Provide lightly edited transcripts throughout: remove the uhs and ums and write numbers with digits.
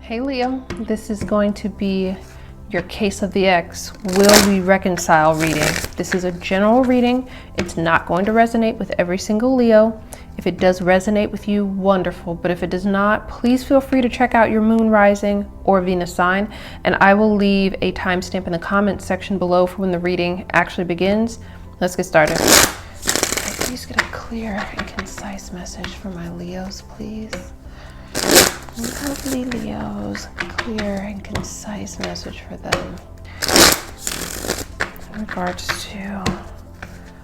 Hey Leo, this is going to be your case of the ex. Will we reconcile reading? This is a general reading. It's not going to resonate with every single Leo. If it does resonate with you, wonderful. But if it does not, please feel free to check out your moon rising or Venus sign. And I will leave a timestamp in the comments section below for when the reading actually begins. Let's get started. Please get a clear and concise message for my Leos, please. Lovely Leos, clear and concise message for them in regards to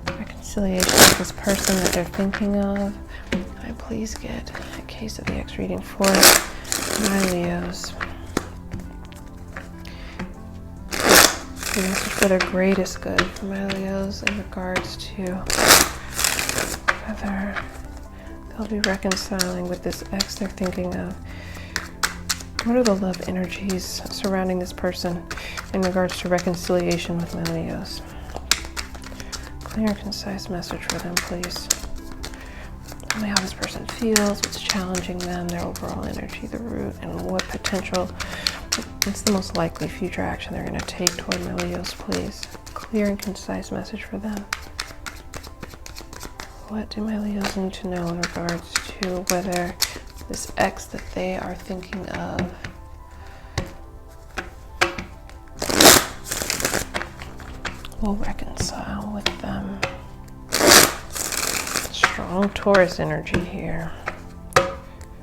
reconciliation with this person that they're thinking of. Can I please get a case of the X reading for my Leos? The message for their greatest good for my Leos in regards to whether they'll be reconciling with this ex they're thinking of. What are the love energies surrounding this person in regards to reconciliation with my Leos? Clear, concise message for them, please. Tell me how this person feels, what's challenging them, their overall energy, the root, and what's the most likely future action they're going to take toward my Leos, please. Clear and concise message for them. What do my Leos need to know in regards to whether this ex that they are thinking of will reconcile with them? Strong Taurus energy here.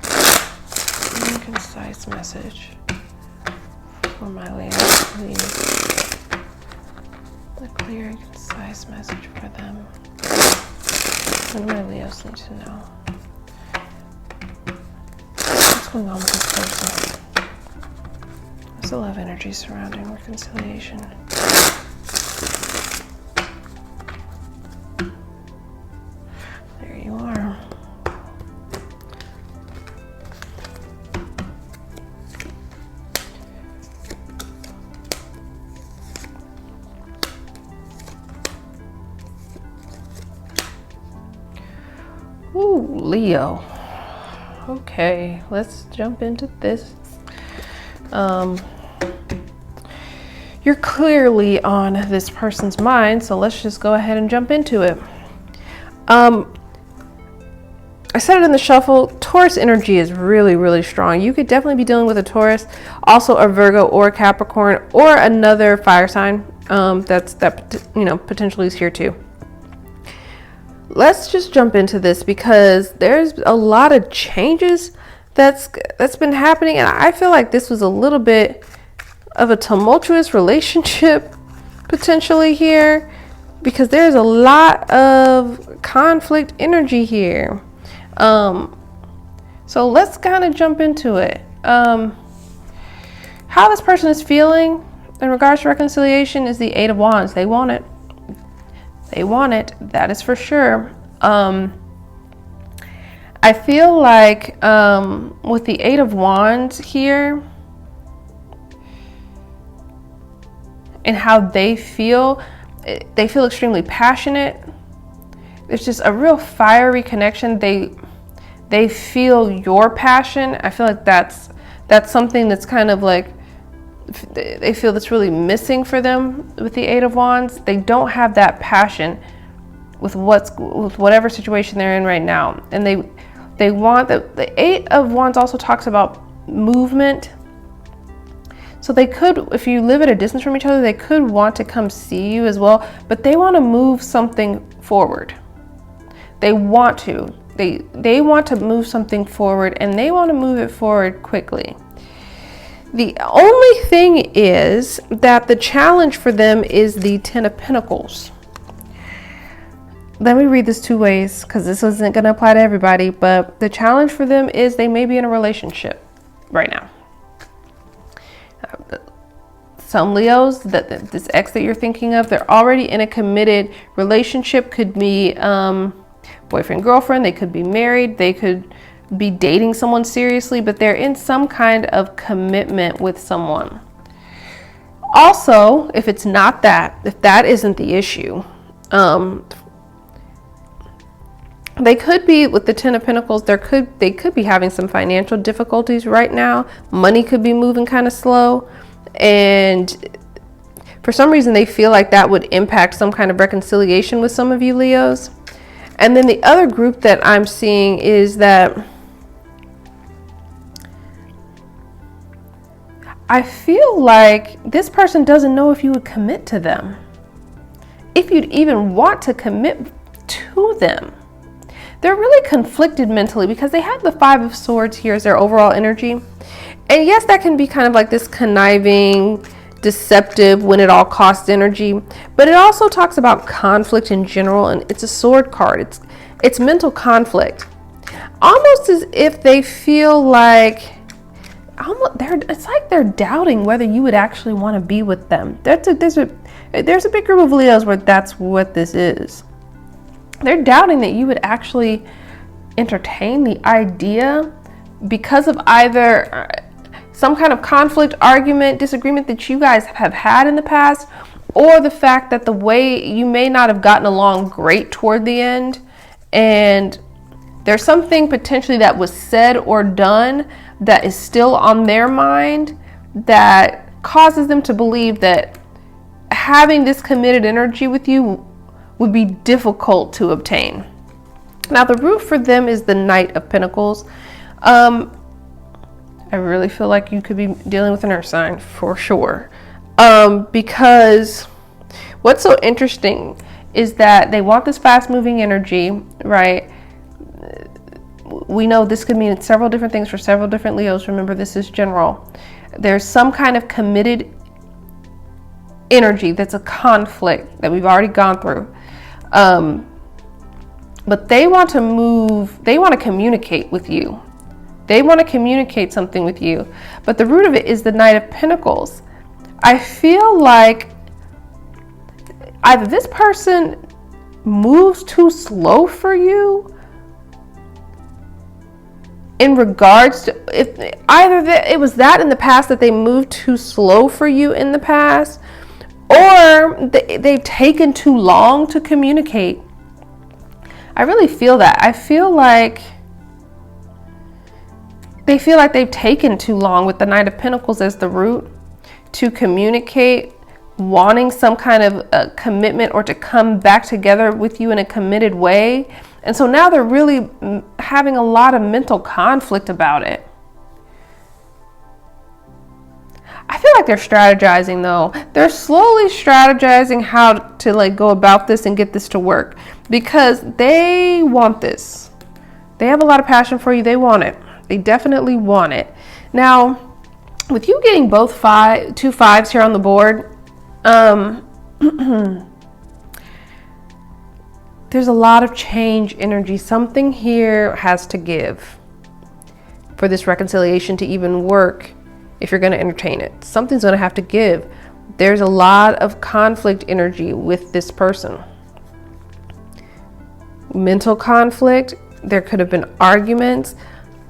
Clear and concise message for my Leos, please. A clear and concise message for them. What do my Leos need to know? What's going on with this person? What's the love energy surrounding reconciliation? There you are. Ooh, Leo. Okay, let's jump into this. You're clearly on this person's mind, so let's just go ahead and jump into it. I said it in the shuffle, Taurus energy is really, really strong. You could definitely be dealing with a Taurus, also a Virgo or a Capricorn, or another fire sign potentially is here too. Let's just jump into this because there's a lot of changes that's been happening, and I feel like this was a little bit of a tumultuous relationship potentially here because there's a lot of conflict energy here. So let's kind of jump into it. How this person is feeling in regards to reconciliation is the Eight of Wands. They want it. They want it, that is for sure. I feel like with the Eight of Wands here and how they feel extremely passionate. There's just a real fiery connection. They feel your passion. I feel like that's something that's kind of like they feel that's really missing for them with the Eight of Wands. They don't have that passion with whatever situation they're in right now, and they want the Eight of Wands also talks about movement. So they could, if you live at a distance from each other, they could want to come see you as well, but they want to move something forward. They want to move something forward, and they want to move it forward quickly. The only thing is that the challenge for them is the Ten of Pentacles. Let me read this two ways because this isn't going to apply to everybody, but the challenge for them is they may be in a relationship right now. Some Leos, this ex that you're thinking of, they're already in a committed relationship. Could be boyfriend, girlfriend. They could be married. They could be dating someone seriously, but they're in some kind of commitment with someone. Also, if it's not that, if that isn't the issue, They could be, with the Ten of Pentacles, they could be having some financial difficulties right now. Money could be moving kind of slow, and for some reason they feel like that would impact some kind of reconciliation with some of you Leos. And then the other group that I'm seeing is that I feel like this person doesn't know if you would commit to them, if you'd even want to commit to them. They're really conflicted mentally because they have the Five of Swords here as their overall energy. And yes, that can be kind of like this conniving, deceptive, when it all costs energy, but it also talks about conflict in general, and it's a sword card. It's mental conflict. Almost as if they feel like it's like they're doubting whether you would actually want to be with them. There's a big group of Leos where that's what this is. They're doubting that you would actually entertain the idea because of either some kind of conflict, argument, disagreement that you guys have had in the past, or the fact that the way you may not have gotten along great toward the end, and there's something potentially that was said or done that is still on their mind that causes them to believe that having this committed energy with you would be difficult to obtain. Now, the root for them is the Knight of Pentacles. I really feel like you could be dealing with an earth sign for sure. Because what's so interesting is that they want this fast moving energy, right? We know this could mean several different things for several different Leos. Remember, this is general. There's some kind of committed energy that's a conflict that we've already gone through. But they want to move, they want to communicate with you. They want to communicate something with you. But the root of it is the Knight of Pentacles. I feel like either this person moves too slow for you in regards to, if either it was that in the past, that they moved too slow for you in the past, or they've taken too long to communicate. I really feel that. I feel like they feel like they've taken too long with the Knight of Pentacles as the root to communicate, wanting some kind of a commitment or to come back together with you in a committed way. And so now they're really having a lot of mental conflict about it. I feel like they're strategizing though. They're slowly strategizing how to like go about this and get this to work, because they want this. They have a lot of passion for you. They want it. They definitely want it. Now, with you getting both two fives here on the board, there's a lot of change energy. Something here has to give for this reconciliation to even work. If you're going to entertain it, something's going to have to give. There's a lot of conflict energy with this person. Mental conflict. There could have been arguments.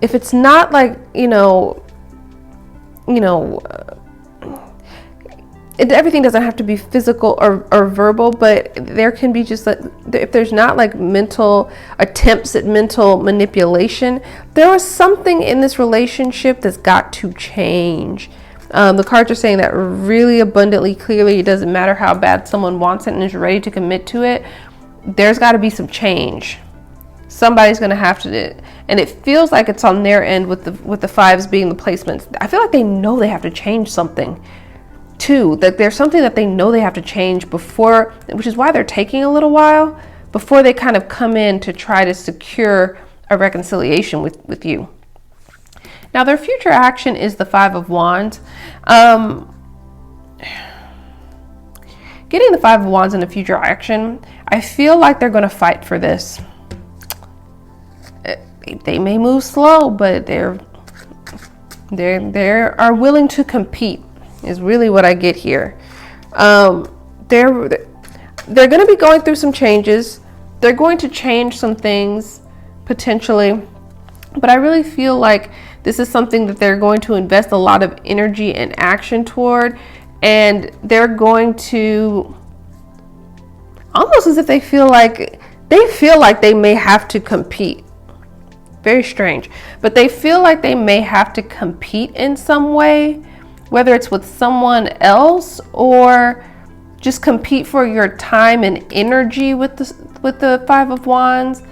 If it's not like, everything doesn't have to be physical or verbal, but there can be just like, if there's not like mental attempts at mental manipulation, there was something in this relationship that's got to change. The cards are saying that really abundantly clearly. It doesn't matter how bad someone wants it and is ready to commit to it. There's got to be some change. Somebody's going to have to, and it feels like it's on their end with the fives being the placements. I feel like they know they have to change something too, that there's something that they know they have to change before, which is why they're taking a little while before they kind of come in to try to secure a reconciliation with you. Now, their future action is the Five of Wands. Getting the Five of Wands in the future action, I feel like they're going to fight for this. They may move slow, but they are willing to compete, is really what I get here. They're going to be going through some changes. They're going to change some things potentially, but I really feel like this is something that they're going to invest a lot of energy and action toward, and they're going to, almost as if they feel like they feel like they may have to compete. Very strange. But they feel like they may have to compete in some way, whether it's with someone else or just compete for your time and energy with the Five of Wands.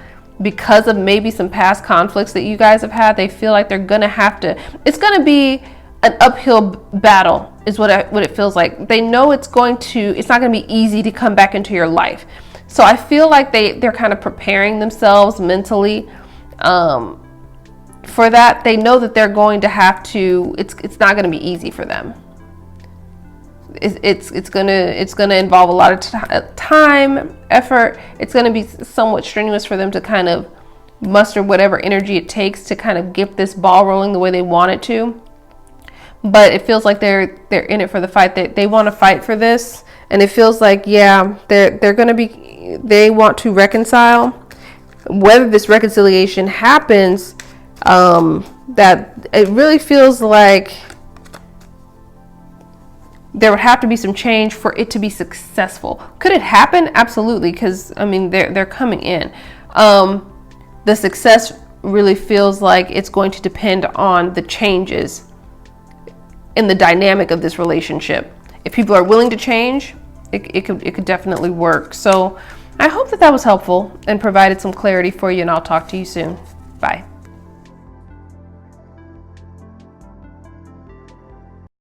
Because of maybe some past conflicts that you guys have had, they feel like they're gonna have to, it's gonna be an uphill battle is what it feels like. They know it's not gonna be easy to come back into your life. So I feel like they're kind of preparing themselves mentally for that. They know that they're going to have to, it's not gonna be easy for them. It's gonna involve a lot of time, effort. It's gonna be somewhat strenuous for them to kind of muster whatever energy it takes to kind of get this ball rolling the way they want it to. But it feels like they're in it for the fight. They want to fight for this, and it feels like, yeah, they want to reconcile. Whether this reconciliation happens, that it really feels like there would have to be some change for it to be successful. Could it happen? Absolutely, because I mean they're coming in. The success really feels like it's going to depend on the changes in the dynamic of this relationship. If people are willing to change, it could definitely work. So I hope that was helpful and provided some clarity for you, and I'll talk to you soon. Bye.